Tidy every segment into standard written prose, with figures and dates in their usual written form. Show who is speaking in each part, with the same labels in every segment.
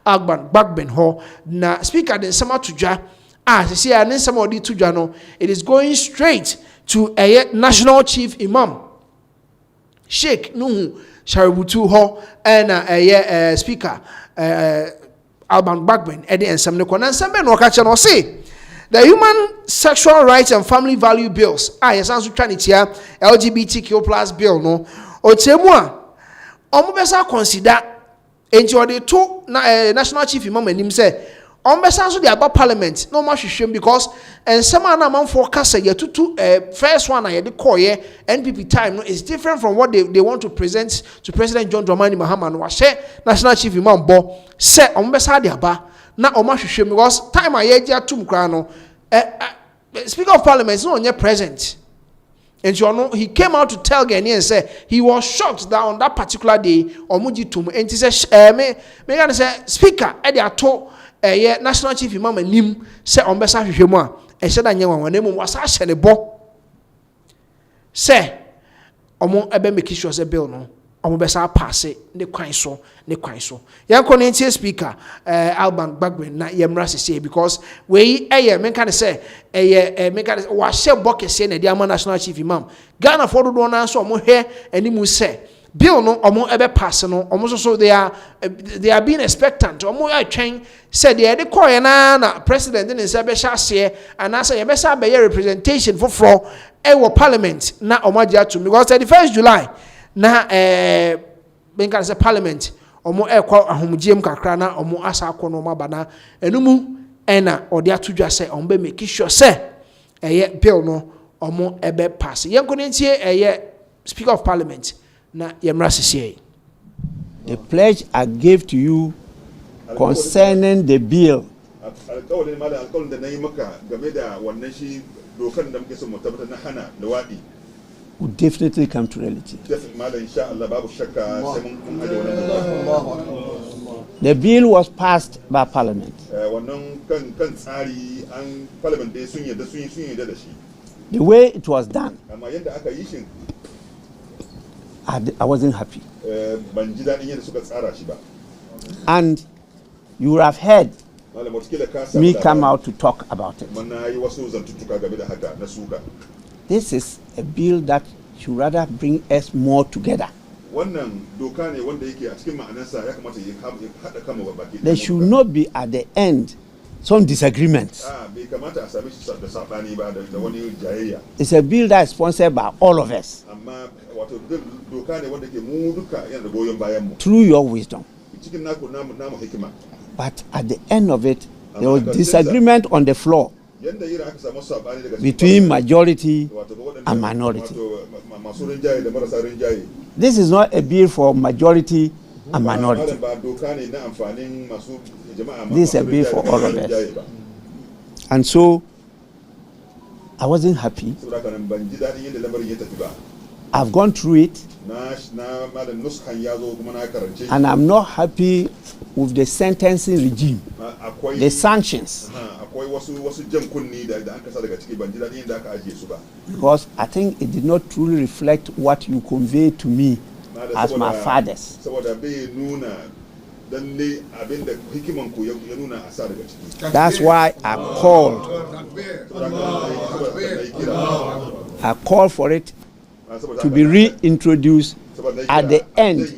Speaker 1: Bagbin ho na speaker den sama tudwa see and somebody tudwa no it is going straight to a national chief imam Sheikh Nuhu Shaributu ho and a speaker Bagbin Eddie and some and some men no catch no say the Human Sexual Rights and Family Value Bills yes answer trying here LGBTQ plus bill no o temua omo besa consider enti o de to national chief imam anim say on besa so dey about parliament no ma hwehwem because and some na man for kasa yetutu first one na dey call here NPP time no is different from what they want to present to President John Dramani Mahama no wa share national chief imam bo say on besa dey aba na o ma hwehwem because time aye dia tum kra no speaker of parliament no onye present. And you know, he came out to tell Ghanaians and say he was shocked that on that particular day, Omuji Tum, and he said, me gonna say, Speaker, Eddie Ato, National Chief Imam and Nim, say on Bessa Huma, and said, I knew one name was Ash and a bo. Say, Omo Ebe make sure a bill no. Omo Bessa pass it, ne quine so. Yankon speaker, Alban Bagbin, na Yemra say because we men can say men can was share bucket say na the national chief imam. Ghana for do na so omo here and mu say bill no omo ebe pass no omo so they are being expectant. Omo ya twen say they call na president in say be sha say and say be say be representation for parliament na omo agya to because 31st July na men can say parliament omo ekwa ahomgiem kakra na omo asa akono mabana enumu ena ode atudwa se omo be make sure se bill no omo ebe pass yenkonentie speaker of parliament na yemra sisi.
Speaker 2: The pledge I gave to you concerning the bill will definitely come to reality. The bill was passed by Parliament. The way it was done, I wasn't happy. And you would have heard me come out to talk about it. This is a bill that should rather bring us more together. There should not be at the end some disagreements. It's a bill that is sponsored by all of us through your wisdom. But at the end of it, there was disagreement on the floor between majority and minority. This is not a bill for majority and minority. This is a bill for all of us. And so, I wasn't happy. I've gone through it, and I'm not happy with the sentencing regime, the sanctions. Because I think it did not truly reflect what you conveyed to me as my fathers. That's why I called for it to be reintroduced at the end,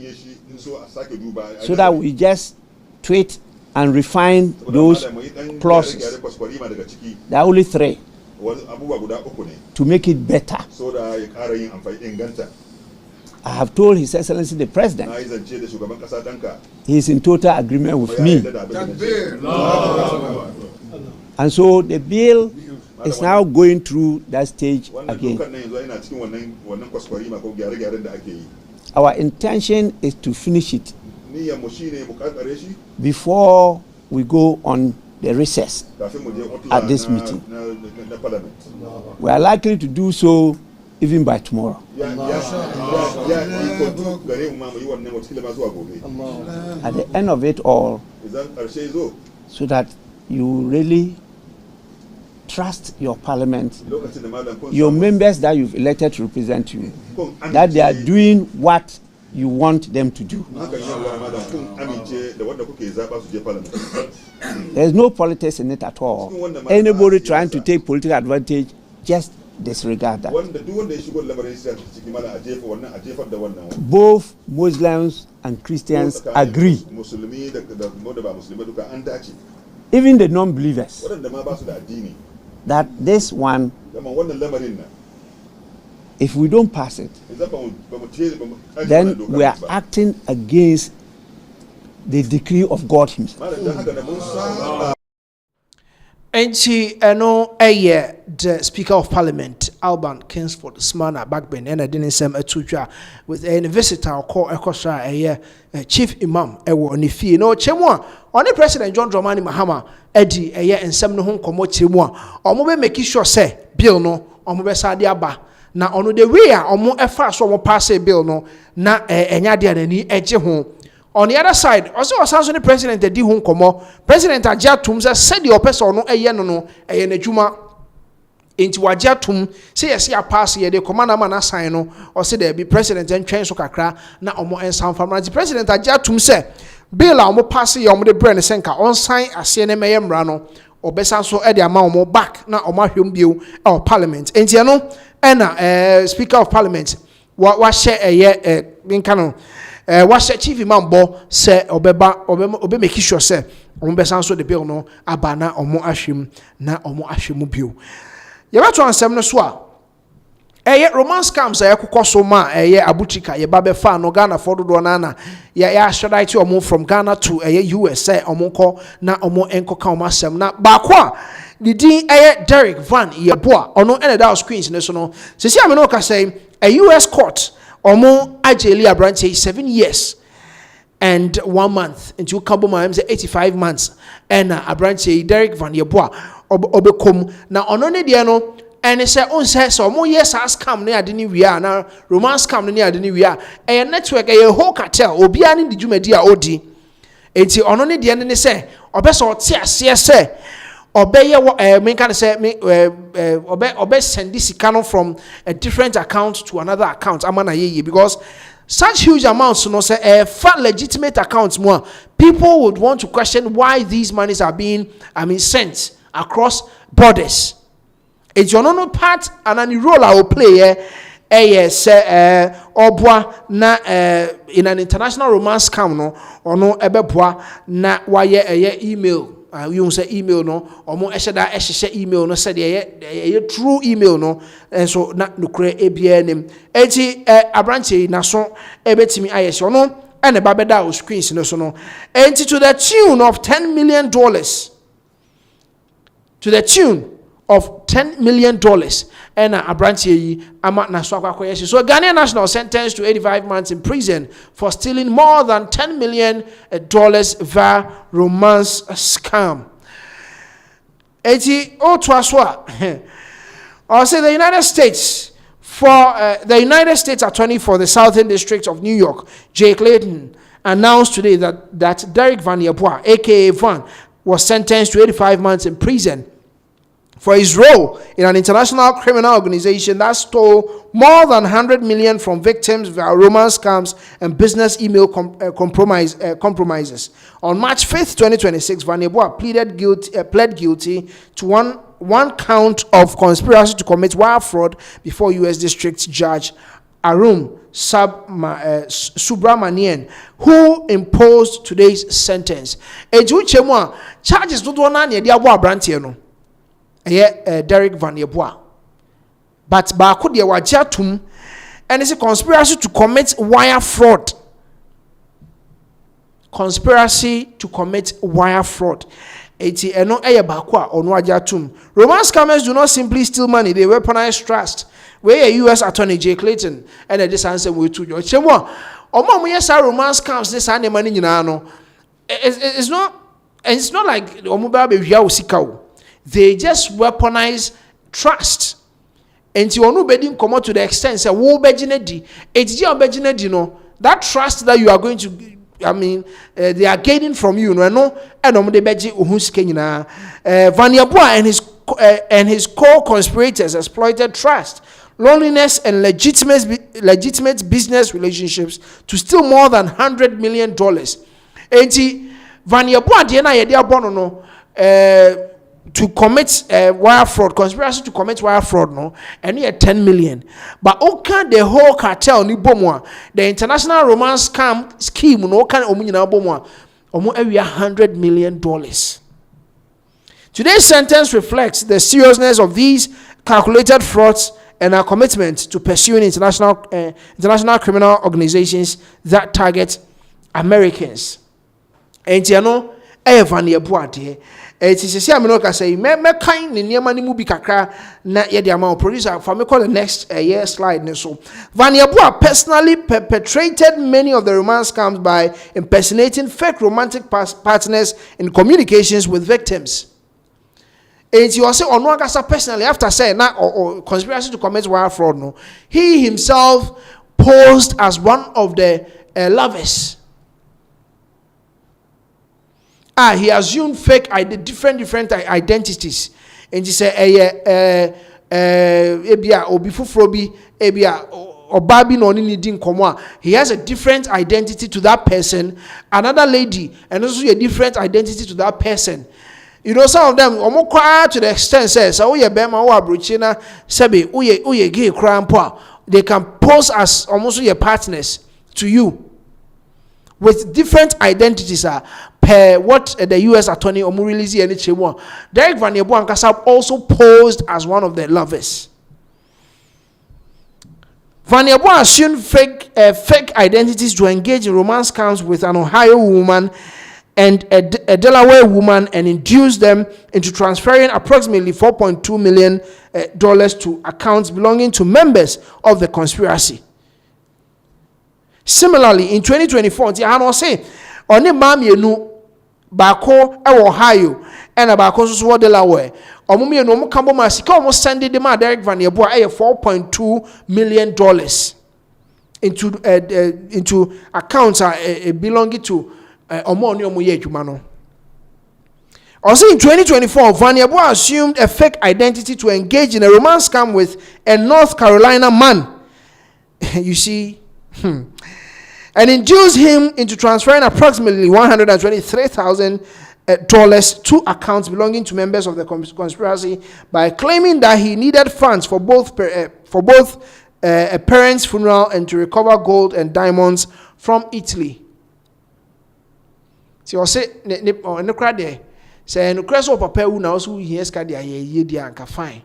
Speaker 2: so that we just tweak and refine those clauses. There are only 3 to make it better. I have told His Excellency the President he is in total agreement with me. And so the bill is now going through that stage again. Our intention is to finish it before we go on the recess at this meeting. We are likely to do so even by tomorrow. At the end of it all, so that you really trust your parliament, your members that you've elected to represent you, that they are doing what you want them to do. There's no politics in it at all. Anybody trying to take political advantage, just disregard that. Both Muslims and Christians agree. Even the non-believers, that this one, if we don't pass it, then we are acting against the decree of God himself.
Speaker 1: Enti the Speaker of Parliament, Alban Kingsford Smana Bagbin, and I didn't say a tuja with a visitor called Ekosha, Chief Imam, Nifi. No, Chemwa, only President John Dramani Mahama, Eddie, a year and some no home commot Chemwa, or more make sure say, Bill no, or more Sadiaba. Na ono the way or more effort so more pass a bill no, na enyadia ni edge home. On the other side, also the president the di hon komo president ajatum said the person no eye no eye na dwuma enti wajatum say yes ya pass ye the commander man assign no or say there be president and twen so kakra na omo ensan famra the president ajatum say bill a omo pass ye omo de brain senka on sign ase na meye mra no obesa so e de ama omo back na omo ahwem bio e parliament enti no na speaker of parliament wa share eye nka no was Chief Imam Bo say obe make sure say on so the bill no abana omo ashim na omo ashimu bio. Ye ba to ansem no so a romance scams kokoso ma abutika ye ba be fa no Ghana for do na ya shadite omo from Ghana to US say omo ko na omo enko ka omo asem na ba kwa the din Derek Van ye boa ono ene da screens ne so no se si ameno ka say a US court Omo ajeli abranche 7 years and 1 month into Kambo Maham say 85 months and abranche Derek Van Yeboa obekom na ono ne de no and say on say so omo yes as scam ne ade ni wia na romance scam ne ade ni wia e network e whole cartel obi ani di dwumadi a odi enti ono ne de ne say obeso ote ase say obeye me can say me obe send this account from a different account to another account amana ye because such huge amounts no say far legitimate accounts more people would want to question why these monies are being sent across borders. It's your no part and any role I will play obwa na in an international romance scam no or no ebeboa na waye email you say email no omo ehye email no said ye true email no and so na nukre ebia nim enti abranche na so ebetimi ayese no and the babeda o screens no so no enti to the tune of $10 million, to the tune of $10 million and abranche yi ama na so akwakoye so Ghanaian national sentenced to 85 months in prison for stealing more than $10 million via romance scam. Eti o twaswa or say the United States the United States Attorney for the Southern District of New York, Jay Clayton, announced today that Derek Van Yeboah, aka Van, was sentenced to 85 months in prison for his role in an international criminal organization that stole more than $100 million from victims via romance scams and business email compromises. On March 5th, 2026, Van Yeboah pled guilty to one count of conspiracy to commit wire fraud before U.S. District Judge Arun Subramanian, who imposed today's sentence. Charges do na ne dia bo abrantie no. Derek Van Yeboah. But baako de wajatum and it's a conspiracy to commit wire fraud. Conspiracy to commit wire fraud. Eti eno eye baako a ono wajatum. Romance scammers do not simply steal money, they weaponize trust. Where a US Attorney Jay Clayton and this answer we to your chemo. Omo yes romance scams this ane money nyina no. It's not like omo ba be wia osika. They just weaponize trust. And you onu bedi come to the extent say wo begine di etiji obegine di no, that trust that you are going to they are gaining from you no and de beji ohun sika nyina. Van Yeboah and his co-conspirators exploited trust, loneliness, and legitimate business relationships to steal more than $100 million. Enti Vania Boadi na yede abono no to commit wire fraud, conspiracy to commit wire fraud, no, and here 10 million. But okay, the whole cartel ni bomwa, the international romance scam scheme, no can omunyina bomwa, omu area $100 million. Today's sentence reflects the seriousness of these calculated frauds and our commitment to pursuing international criminal organizations that target Americans. And you know, Vania Boadi. It is a Siaminoka say, me kind in Yamani Mubi Kakra, na Yediama producer for me call the next year slide. So, Vania Boa personally perpetrated many of the romance scams by impersonating fake romantic partners in communications with victims. And you also on Wagasa personally, after saying that or conspiracy to commit wire fraud, no, he himself posed as one of the lovers. He assumed fake different identities. And he said, ebia obi fufrobi ebia obabi no ni din komo. He has a different identity to that person, another lady, and also a different identity to that person. You know, some of them to the extent says, "Oh yeah, bema o abrochina sebe uye gay crampa." They can pose as almost your partners to you with different identities. Per what the U.S. attorney Omurilizi and Chemo, Derek Vania Boankasa also posed as one of the lovers. Vania Boa assumed fake identities to engage in romance scams with an Ohio woman and a Delaware woman and induce them into transferring approximately $4.2 million to accounts belonging to members of the conspiracy. Similarly, in 2024, Tiano say, Oni Mamienu Bako Ohio and Abako so Delaware. Omumi no Mukambo Masika almost sending the man Derek Vania Boa $4.2 million into accounts belonging to Omoni Omuye Jumano. Also in 2024, Vania Boa assumed a fake identity to engage in a romance scam with a North Carolina man. You see, and induced him into transferring approximately $123,000 to accounts belonging to members of the conspiracy by claiming that he needed funds for both a parent's funeral and to recover gold and diamonds from Italy. So I say, no crowd there. Say, no crash of papa who now so he has cardiac ye anka fine.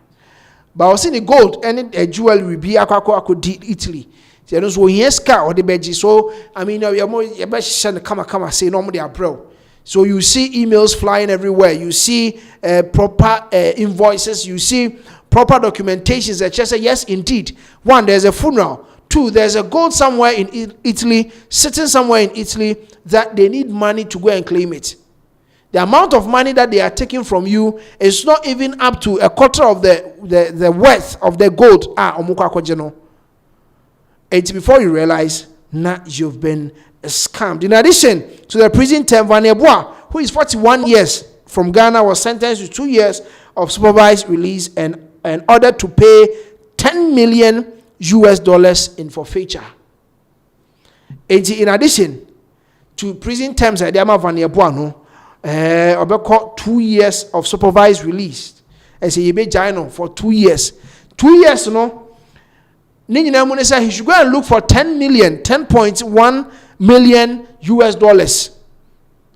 Speaker 1: But I was in the gold and a jewelry be ako did Italy. So yes, car or the bedgy. So I mean, you're more your best come say normally are bro. So you see emails flying everywhere. You see proper invoices. You see proper documentations that just say yes, indeed. One, there's a funeral. Two, there's a gold somewhere in Italy, sitting somewhere in Italy that they need money to go and claim it. The amount of money that they are taking from you is not even up to a quarter of the worth of the gold. It's before you realize, you've been scammed. In addition to the prison term, Vania Boa, who is 41 years from Ghana, was sentenced to 2 years of supervised release and ordered to pay $10 million in forfeiture. In addition to prison terms, Vania Boa no, 2 years of supervised release. As a jail for 2 years. 2 years, no. He should go and look for $10.1 million.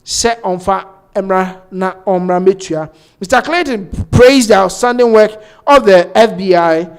Speaker 1: Set on for Emra na Omra Metua. Mr. Clayton praised the outstanding work of the FBI,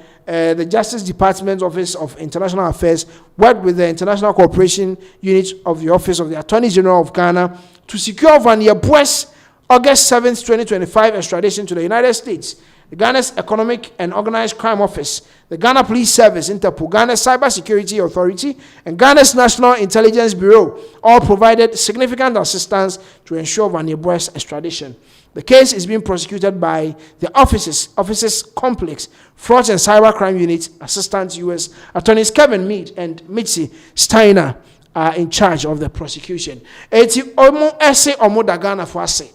Speaker 1: the Justice Department's Office of International Affairs, worked with the International Cooperation Unit of the Office of the Attorney General of Ghana to secure Vania Boa's August 7, 2025 extradition to the United States. The Ghana's Economic and Organized Crime Office, the Ghana Police Service, Interpol, Ghana's Cyber Security Authority, and Ghana's National Intelligence Bureau all provided significant assistance to ensure Vania Boa's extradition. The case is being prosecuted by the Offices Complex, Fraud and Cyber Crime Unit. Assistant U.S. Attorneys Kevin Mead and Mitzi Steiner are in charge of the prosecution. Eti omo ese omo da Ghana for ase.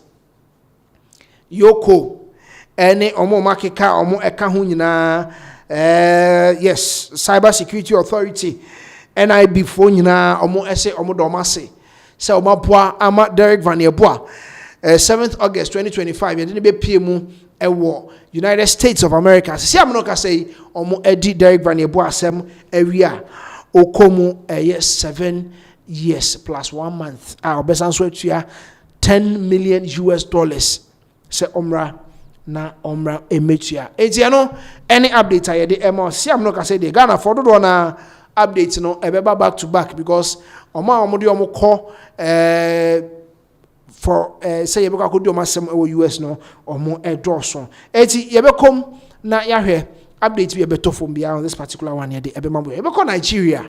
Speaker 1: Yoko ene omo makeka omo eka ho nyina yes, Cyber Security Authority NIB for nyina omo ese omo do mase se omo boa ama Derek Vanier boa 7th August 2025 ye de be pie mu ewo United States of America se am no ka say omo edi Derek Vanier boa asem awia okomu 7 years plus 1 month obesan so atua $10 million se omra na omra emetua eti no any update ayede emo se am no ka say de Ghana for do na update no ebeba back to back because omo de omo call for say yebeka ko de omo asem US no omo edoso eti yebekom na yahwe update bi ebeto from bia on this particular one here de ebema yebeko Nigeria